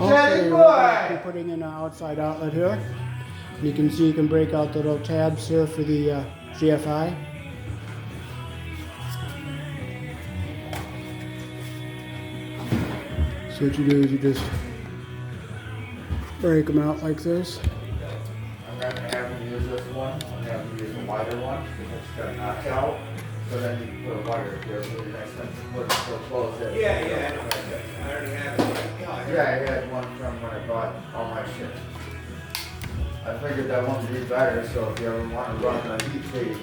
Okay, we're going to be putting in an outside outlet here. You can see you can break out the little tabs here for the GFI. So what you do is you just break them out like this. I'm going to have you use this one. I'm going to have you use a wider one because it's got a knockout. So then you can put a wire here really nice and put it so close that Yeah, I already have it. Yeah, I had one from when I bought all my shit. I figured that one would be better, so if you ever want to run a heat tape,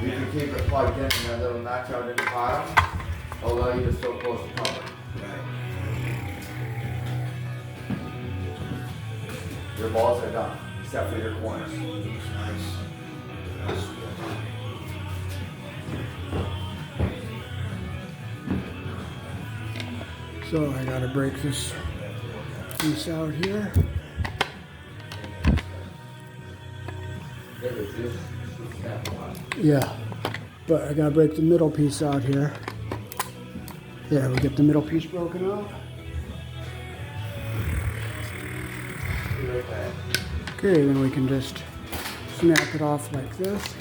you can keep it plugged in and that little notch out in the bottom will allow you to so close to cover. Your balls are done, except for your corners. So I gotta break this piece out here. Yeah, but I gotta break the middle piece out here. There, we get the middle piece broken out. Okay, then we can just snap it off like this.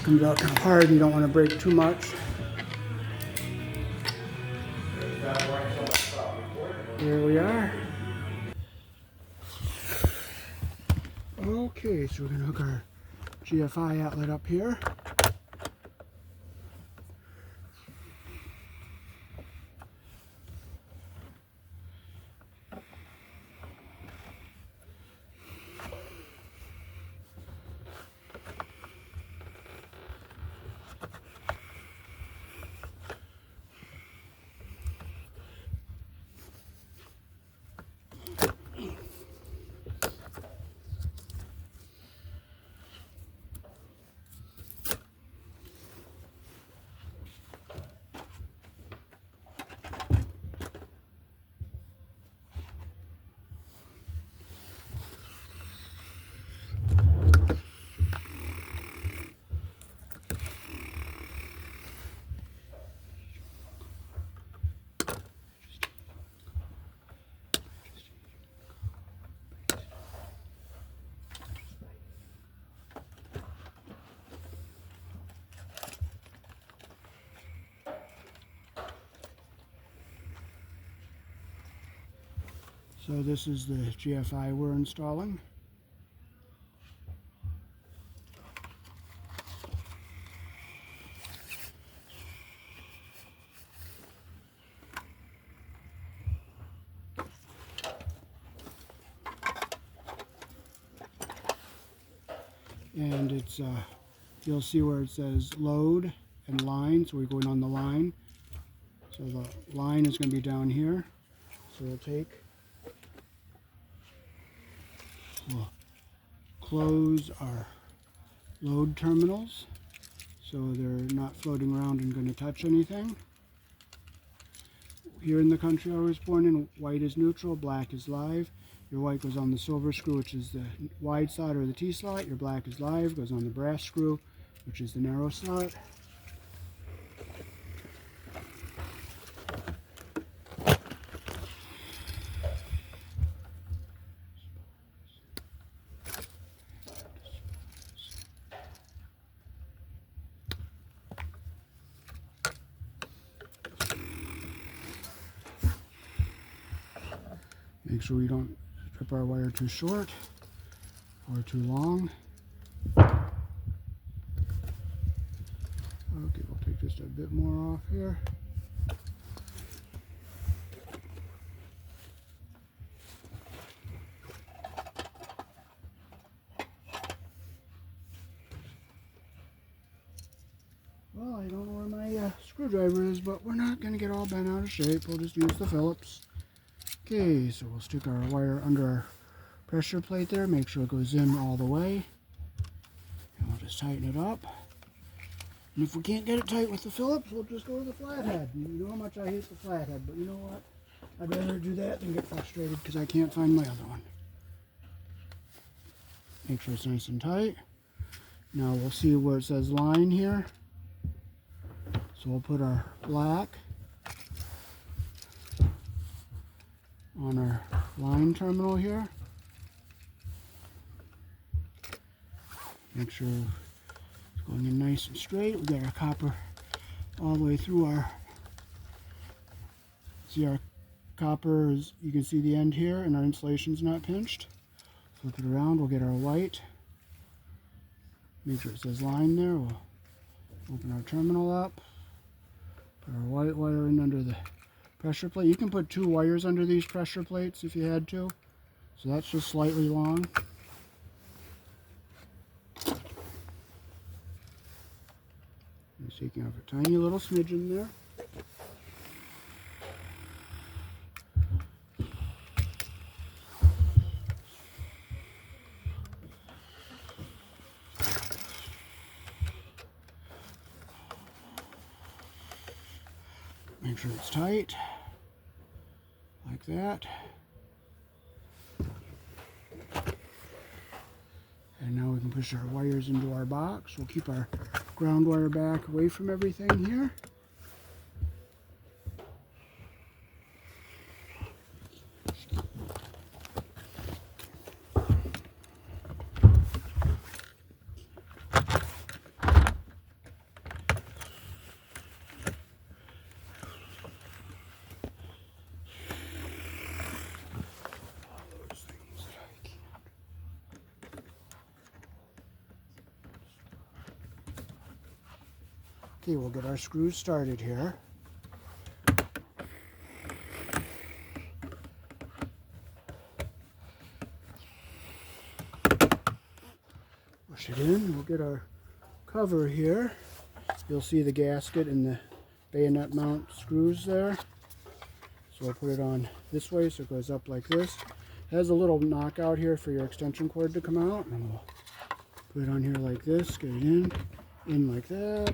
Comes out kind of hard, you don't want to break too much. There we are. Okay, so we're going to hook our GFI outlet up here. So this is the GFI we're installing. And it's, you'll see where it says load and line, so we're going on the line. So the line is going to be down here. So we'll close our load terminals so they're not floating around and going to touch anything. Here in the country I was born in, white is neutral, black is live. Your white goes on the silver screw, which is the wide slot or the T-slot. Your black is live, goes on the brass screw, which is the narrow slot. Make sure we don't strip our wire too short or too long. Okay, we'll take just a bit more off here. Well, I don't know where my screwdriver is, but we're not going to get all bent out of shape. We'll just use the Phillips. Okay, so we'll stick our wire under our pressure plate there, make sure it goes in all the way. And we'll just tighten it up. And if we can't get it tight with the Phillips, we'll just go with the flathead. You know how much I hate the flathead, but you know what? I'd rather do that than get frustrated because I can't find my other one. Make sure it's nice and tight. Now we'll see where it says line here. So we'll put our black on our line terminal here. Make sure it's going in nice and straight. We got our copper all the way through our, see our copper is, you can see the end here, and our insulation's not pinched. Flip it around, we'll get our white. Make sure it says line there. We'll open our terminal up. Put our white wire in under the pressure plate. You can put 2 wires under these pressure plates if you had to. So that's just slightly long. Just taking off a tiny little smidgen there. Make sure it's tight, like that. And now we can push our wires into our box. We'll keep our ground wire back away from everything here. Okay, we'll get our screws started here. Push it in. We'll get our cover here. You'll see the gasket and the bayonet mount screws there. So we'll put it on this way so it goes up like this. It has a little knockout here for your extension cord to come out. And we'll put it on here like this, get it in like that.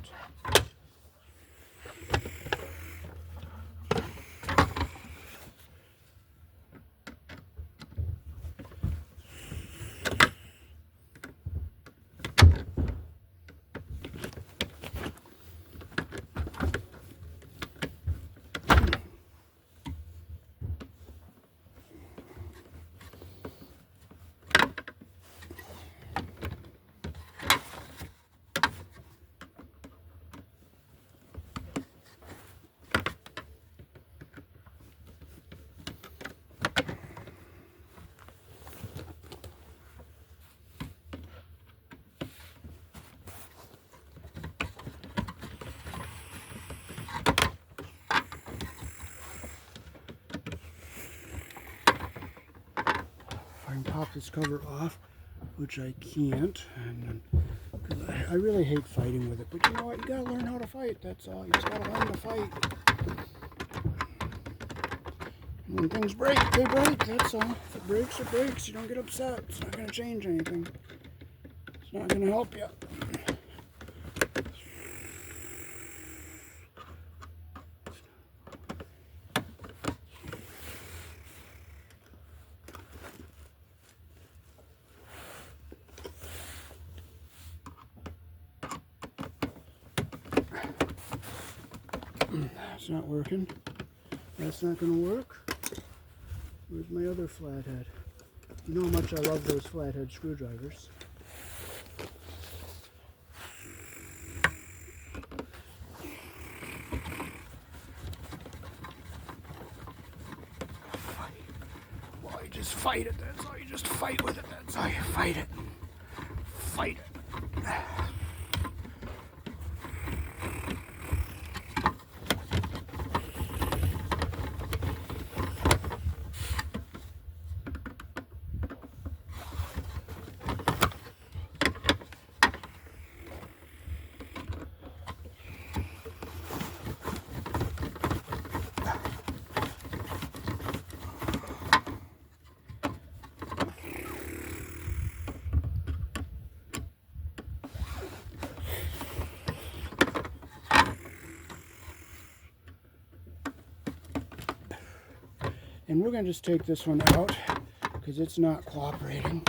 Pop this cover off, which I can't, and I really hate fighting with it, but you know what, you gotta learn how to fight, that's all. You just gotta learn to fight. And when things break, they break, that's all. If it breaks, it breaks. You don't get upset. It's not gonna change anything. It's not gonna help you. That's not working. That's not going to work. Where's my other flathead? You know how much I love those flathead screwdrivers. Well, you just fight it. That's all. You just fight with it. That's how you fight it. Fight it. And we're going to just take this one out because it's not cooperating.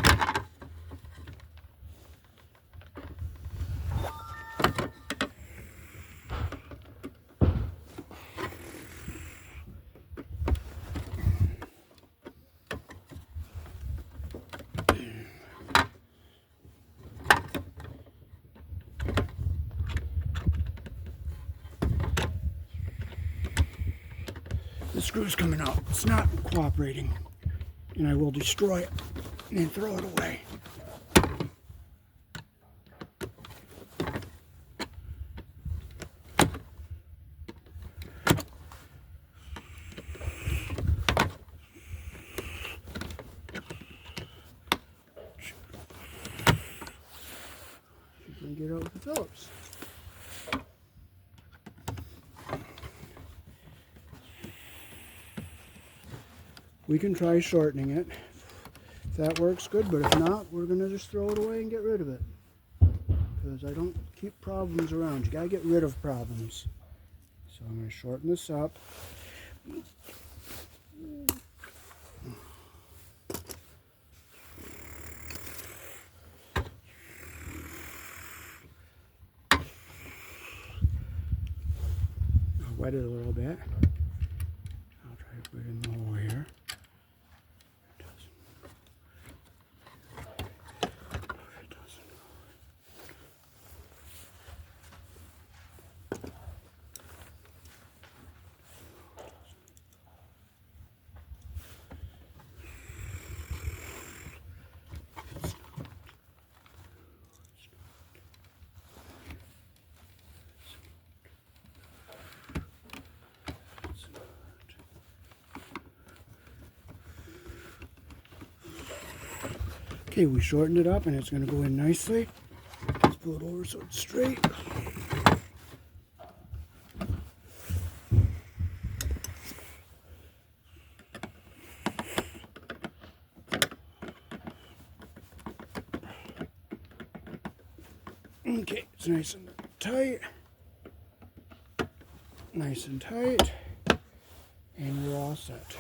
screw's coming out. It's not cooperating. And I will destroy it and then throw it away. You can get out with the Phillips. We can try shortening it. If that works, good, but if not, we're going to just throw it away and get rid of it. Because I don't keep problems around. You got to get rid of problems. So I'm going to shorten this up. I'll wet it a little bit. I'll try to put it in the hole here. Okay, we shortened it up and it's going to go in nicely. Let's pull it over so it's straight. Okay, it's nice and tight. Nice and tight. And we're all set.